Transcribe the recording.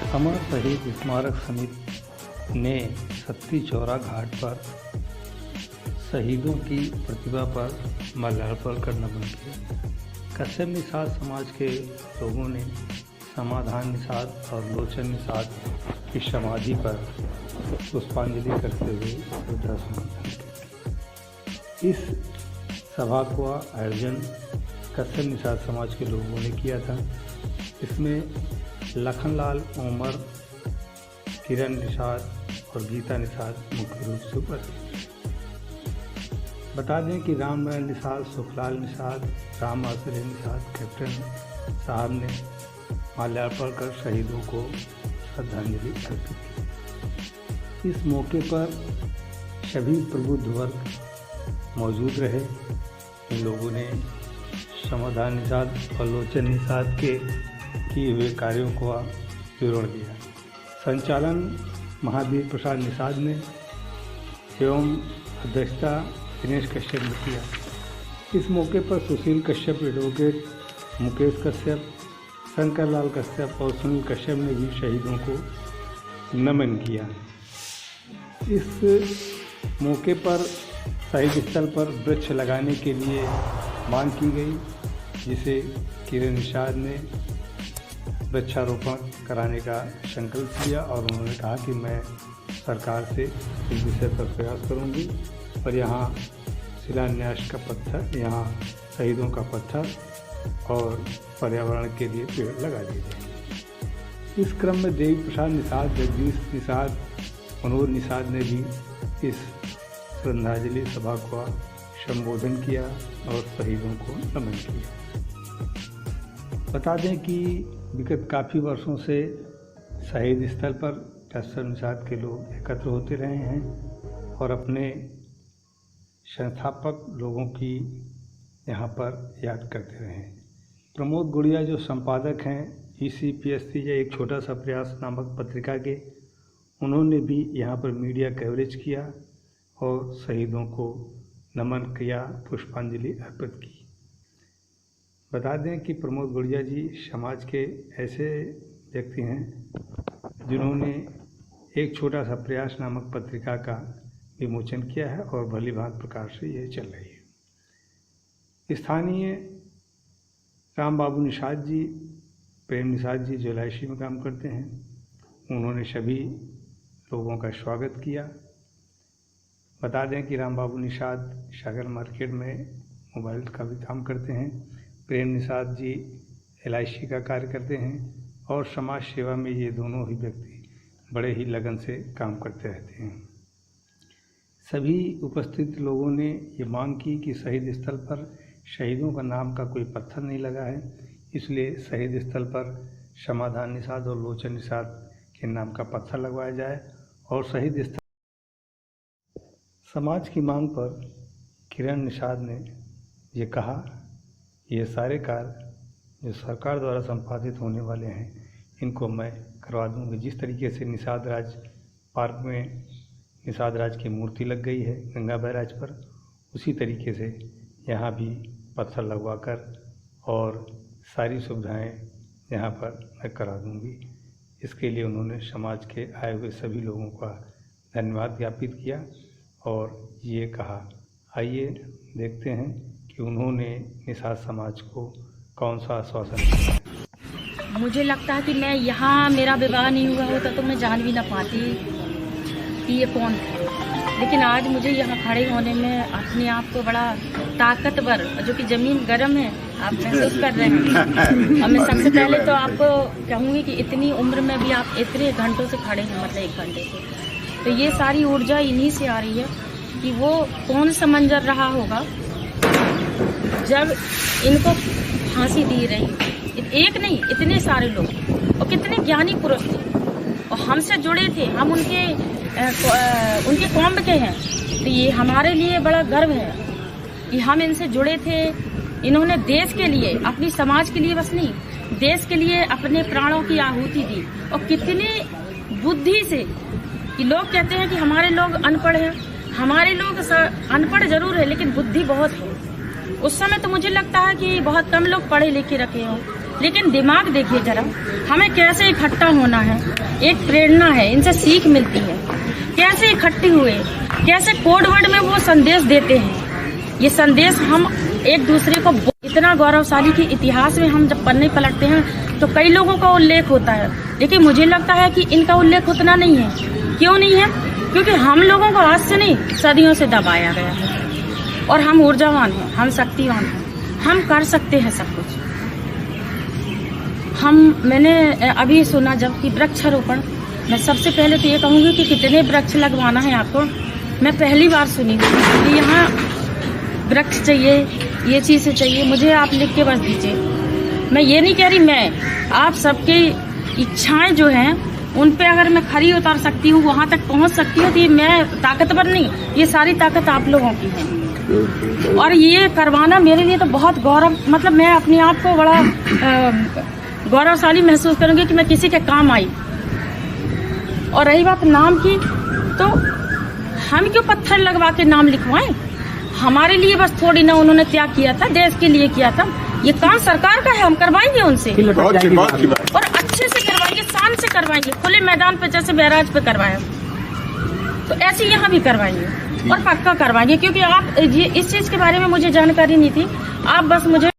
अमर शहीद स्मारक समिति ने सत्ती चौरा घाट पर शहीदों की प्रतिमा पर माल्यार्पण कर नमन किया। कश्यप निषाद समाज के लोगों ने समाधान निषाद और लोचन निषाद की समाधि पर पुष्पांजलि करते हुए श्रद्धासुमन किया। इस सभा का आयोजन कश्यप निषाद समाज के लोगों ने किया था। इसमें लखनलाल उमर, किरण निषाद और गीता निषाद मुख्य रूप से उपस्थित। बता दें कि रामनारायण निषाद, सुखलाल निषाद, राम आश्रय निषाद, कैप्टन साहब ने माल्यार्पण कर शहीदों को श्रद्धांजलि अर्पित की। इस मौके पर सभी प्रबुद्ध वर्ग मौजूद रहे। इन लोगों ने समाधान निषाद और लोचन निषाद के किए हुए कार्यों का विवरण दिया। संचालन महावीर प्रसाद निषाद ने एवं अध्यक्षता दिनेश कश्यप ने किया। इस मौके पर सुशील कश्यप, एडवोकेट मुकेश कश्यप, शंकरलाल कश्यप और सुनील कश्यप ने भी शहीदों को नमन किया। इस मौके पर शहीद स्थल पर वृक्ष लगाने के लिए मांग की गई, जिसे किरण निषाद ने वृक्षारोपण कराने का संकल्प लिया और उन्होंने कहा कि मैं सरकार से इस विषय पर प्रयास करूंगी और यहाँ शिलान्यास का पत्थर, यहाँ शहीदों का पत्थर और पर्यावरण के लिए पेड़ लगा दिए जाएंगे। इस क्रम में देवी प्रसाद निषाद, जगदीश निषाद, मनोज निषाद ने भी इस श्रद्धांजलि सभा का संबोधन किया और शहीदों को नमन किया। बता दें कि विगत काफ़ी वर्षों से शहीद स्थल पर कश्यप निषाद के लोग एकत्र होते रहे हैं और अपने संस्थापक लोगों की यहाँ पर याद करते रहे हैं। प्रमोद गुड़िया जो संपादक हैं ECPSC या एक छोटा सा प्रयास नामक पत्रिका के, उन्होंने भी यहाँ पर मीडिया कवरेज किया और शहीदों को नमन किया, पुष्पांजलि अर्पित की। बता दें कि प्रमोद गुड़िया जी समाज के ऐसे व्यक्ति हैं जिन्होंने एक छोटा सा प्रयास नामक पत्रिका का विमोचन किया है और भली भांति प्रकार से ये चल रही है। स्थानीय राम बाबू निषाद जी, प्रेम निषाद जी जो LIC में काम करते हैं, उन्होंने सभी लोगों का स्वागत किया। बता दें कि राम बाबू निषाद सागर मार्केट में मोबाइल का भी काम करते हैं। प्रेम निषाद जी LIC का कार्य करते हैं और समाज सेवा में ये दोनों ही व्यक्ति बड़े ही लगन से काम करते रहते हैं। सभी उपस्थित लोगों ने ये मांग की कि शहीद स्थल पर शहीदों का नाम का कोई पत्थर नहीं लगा है, इसलिए शहीद स्थल पर समाधान निषाद और लोचन निषाद के नाम का पत्थर लगवाया जाए और शहीद स्थल। समाज की मांग पर किरण निषाद ने ये कहा, ये सारे कार्य जो सरकार द्वारा संपादित होने वाले हैं इनको मैं करवा दूँगी। जिस तरीके से निषाद राज पार्क में निषाद राज की मूर्ति लग गई है गंगा बैराज पर, उसी तरीके से यहाँ भी पत्थर लगवाकर और सारी सुविधाएं यहाँ पर मैं करा दूँगी। इसके लिए उन्होंने समाज के आए हुए सभी लोगों का धन्यवाद ज्ञापित किया और ये कहा। आइए देखते हैं कि उन्होंने निषाद समाज को कौन सा आश्वासन दिया। मुझे लगता है कि मैं यहाँ मेरा विवाह नहीं हुआ होता तो मैं जान भी ना पाती कि ये कौन है, लेकिन आज मुझे यहाँ खड़े होने में अपने आप को बड़ा ताकतवर, जो कि ज़मीन गर्म है, आप महसूस कर रहे हैं। और मैं सबसे पहले तो आपको कहूँगी कि इतनी उम्र में भी आप इतने घंटों से खड़े हैं, मतलब 1 घंटे से, तो ये सारी ऊर्जा इन्हीं से आ रही है कि वो कौन सा मंजर रहा होगा जब इनको फांसी दी रही। एक नहीं, इतने सारे लोग और कितने ज्ञानी पुरुष थे और हमसे जुड़े थे, हम उनके कौम के हैं, तो ये हमारे लिए बड़ा गर्व है कि हम इनसे जुड़े थे। इन्होंने देश के लिए, अपनी समाज के लिए बस नहीं, देश के लिए अपने प्राणों की आहुति दी। और कितनी बुद्धि से कि लोग कहते हैं कि हमारे लोग अनपढ़ हैं, हमारे लोग अनपढ़ जरूर है लेकिन बुद्धि बहुत है। उस समय तो मुझे लगता है कि बहुत कम लोग पढ़े लिखे रखे हों, लेकिन दिमाग देखिए जरा, हमें कैसे इकट्ठा होना है, एक प्रेरणा है, इनसे सीख मिलती है, कैसे इकट्ठे हुए, कैसे कोड वर्ड में वो संदेश देते हैं। ये संदेश हम एक दूसरे को, इतना गौरवशाली कि इतिहास में हम जब पन्ने पलटते हैं तो कई लोगों का उल्लेख होता है, लेकिन मुझे लगता है कि इनका उल्लेख उतना नहीं है। क्यों नहीं है? क्योंकि हम लोगों को आज से नहीं, सदियों से दबाया गया है और हम ऊर्जावान हैं, हम शक्तिवान हैं, हम कर सकते हैं सब कुछ। मैंने अभी सुना जब कि वृक्षारोपण, मैं सबसे पहले तो ये कहूँगी कि कितने वृक्ष लगवाना है आपको, मैं पहली बार सुनी कि यहाँ वृक्ष चाहिए, ये चीज़ चाहिए, मुझे आप लिख के बस दीजिए। मैं ये नहीं कह रही, आप सबकी इच्छाएं जो हैं उन पे अगर मैं खरी उतार सकती हूँ, वहाँ तक पहुँच सकती हूँ, तो ये मैं ताकतवर नहीं, ये सारी ताकत आप लोगों की है। और ये करवाना मेरे लिए तो बहुत गौरव, मतलब मैं अपने आप को बड़ा गौरवशाली महसूस करूँगी कि मैं किसी के काम आई। और रही बात नाम की, तो हम क्यों पत्थर लगवा के नाम लिखवाएं? हमारे लिए बस थोड़ी ना उन्होंने त्याग किया था, देश के लिए किया था। ये काम सरकार का है, हम करवाएंगे उनसे और अच्छे से करवाएंगे, शान से करवाएंगे, खुले मैदान पे जैसे बैराज पे करवाया तो ऐसे यहाँ भी करवाएंगे और पक्का करवाएंगे। क्योंकि आप इस चीज के बारे में मुझे जानकारी नहीं थी, आप बस मुझे